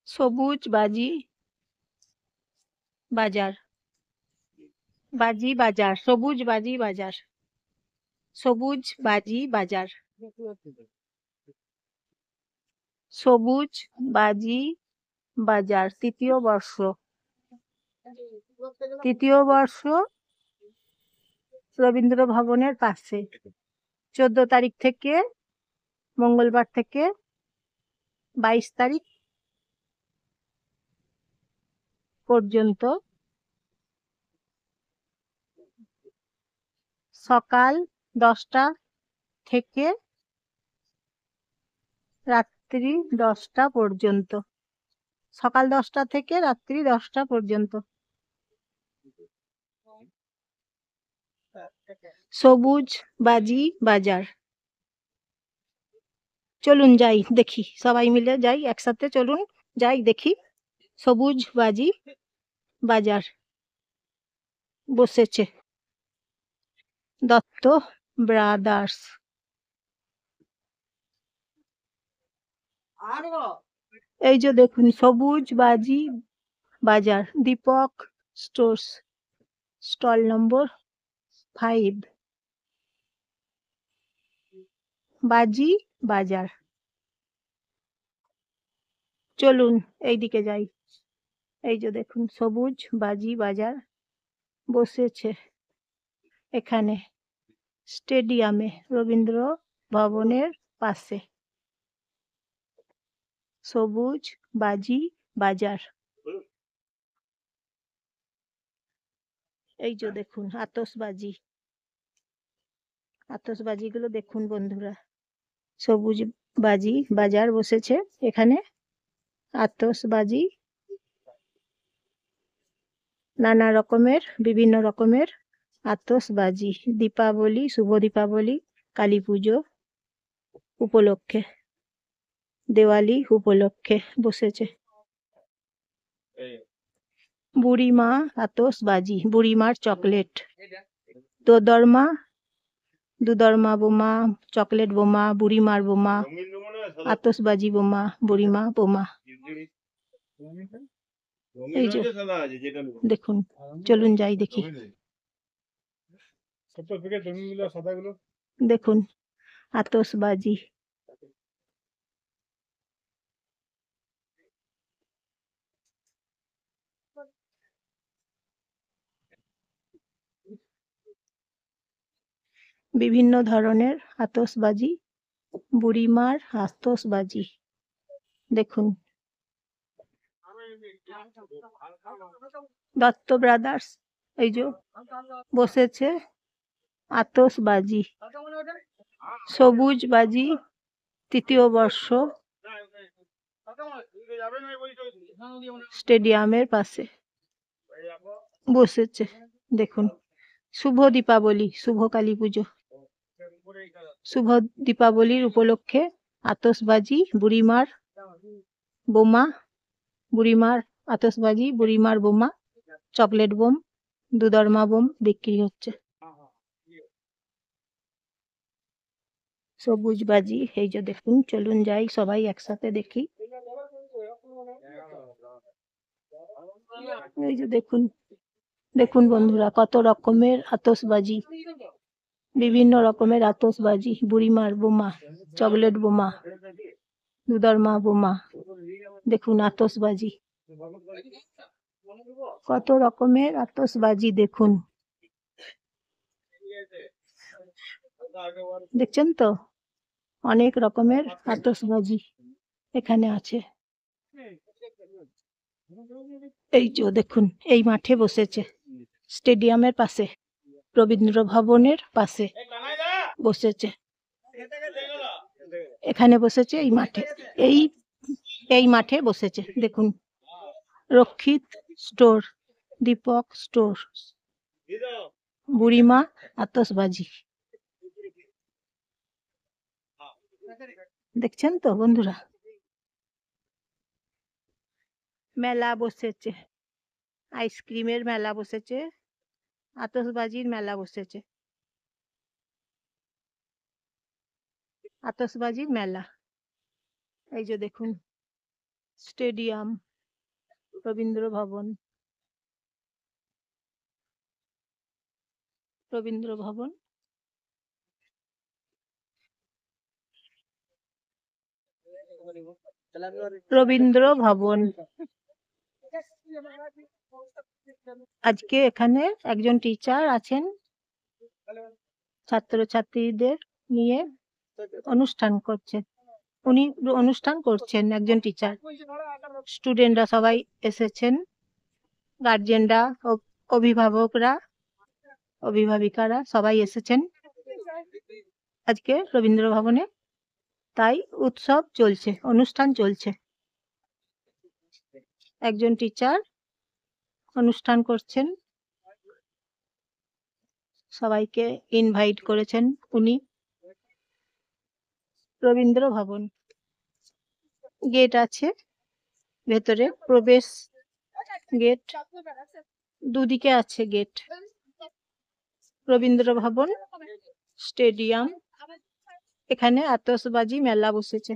সবুজ বাজি বাজার, বাজি বাজার, সবুজ বাজি বাজার, সবুজ বাজি বাজার, সবুজ বাজি বাজার। তৃতীয় বর্ষ, তৃতীয় বর্ষ, রবীন্দ্র ভবনের পাশে। 14 তারিখ থেকে, মঙ্গলবার থেকে 22 তারিখ পর্যন্ত সকাল 10টা থেকে রাত্রি 10টা পর্যন্ত, সকাল 10টা থেকে রাত্রি 10টা পর্যন্ত। সবুজ বাজি বাজার। চলুন যাই দেখি, সবাই মিলে যাই একসাথে, চলুন যাই দেখি। সবুজ বাজি বাজার বসেছে দত্ত ব্রাদার্স। এই যে দেখুন সবুজ বাজি বাজার, দীপক স্টোর্স, স্টল নম্বর 5, বাজি বাজার। চলুন এইদিকে যাই। এই যে দেখুন সবুজ বাজি বাজার বসেছে এখানে স্টেডিয়ামে, রবীন্দ্র ভবনের পাশে। সবুজ বাজি বাজার। এই যে দেখুন আতশবাজি, আতশবাজিগুলো দেখুন বন্ধুরা। সবুজ বাজি বাজার বসেছে এখানে, আতশবাজি নানা রকমের, বিভিন্ন রকমের আতশবাজি, দীপাবলি, শুভ দীপাবলি, কালী পুজো উপলক্ষে, দেওয়ালি উপলক্ষে বসেছে। বুড়িমা আতশবাজি, বুড়িমার চকলেট, দোদরমা, দুদরমা বোমা, চকলেট বোমা, বুড়িমার বোমা, আতশবাজি বোমা, বুড়িমা বোমা। এই যে দেখুন, চলুন যাই দেখি। দেখুন আতশবাজি। বিভিন্ন ধরনের আতশবাজি, বুড়িমার আতশবাজি দেখুন। দত্ত ব্রাদার্স এই যে বসেছে আতশবাজি, সবুজ বাজি, তৃতীয় বর্ষ, স্টেডিয়ামের পাশে বসেছে। দেখুন শুভ দীপাবলি, শুভ কালী পুজো, শুভ দীপাবলির উপলক্ষে আতশবাজি, বুড়িমার বোমা, বুড়িমার আতশবাজি, বুড়িমার বোমা, চকলেট বোম, দুদর্মা বোম বিক্রি হচ্ছে। সবুজ বাজি এই যে দেখুন, চলুন যাই সবাই একসাথে দেখি। এই যে দেখুন, দেখুন বন্ধুরা কত রকমের আতশবাজি, বিভিন্ন রকমের আতশবাজি, বুড়িমার বোমা, চকলেট বোমা, দুদর্মা বোমা। দেখুন আতশবাজি, কত রকমের আতশবাজি দেখুন, দেখছেন তো, অনেক রকমের আতশবাজি এখানে আছে। এই যে দেখুন এই মাঠে বসেছে, স্টেডিয়ামের পাশে, রবীন্দ্র ভবনের পাশে বসেছে, এখানে বসেছে এই মাঠে, এই মাঠে বসেছে। দেখুন রক্ষিত স্টোর, দীপক স্টোর, বুড়িমা আতশবাজি। দেখছেন তো বন্ধুরা, মেলা বসেছে, আইসক্রিমের মেলা বসেছে, আতশবাজির মেলা বসেছে, আতশবাজির মেলা। এই যে দেখুন স্টেডিয়াম, রবীন্দ্র ভবন, রবীন্দ্র ভবন, রবীন্দ্র ভবন। আজকে এখানে একজন টিচার আছেন ছাত্রছাত্রীদের নিয়ে অনুষ্ঠান করছেন। উনি অনুষ্ঠান করছেন, একজন টিচার। স্টুডেন্টরা সবাই এসেছেন, গার্জেনরা, অভিভাবকরা, অভিভাবিকারা সবাই এসেছেন আজকে রবীন্দ্র ভবনে। তাই উৎসব চলছে, অনুষ্ঠান চলছে। একজন টিচার অনুষ্ঠান করছেন, সবাইকে ইনভাইট করেছেন উনি। রবীন্দ্র ভবন, গেট আছে ভেতরে, প্রবেশ গেট, দুদিকে আছে গেট। রবীন্দ্র ভবন, স্টেডিয়াম, এখানে আতশবাজি মেলা বসেছে।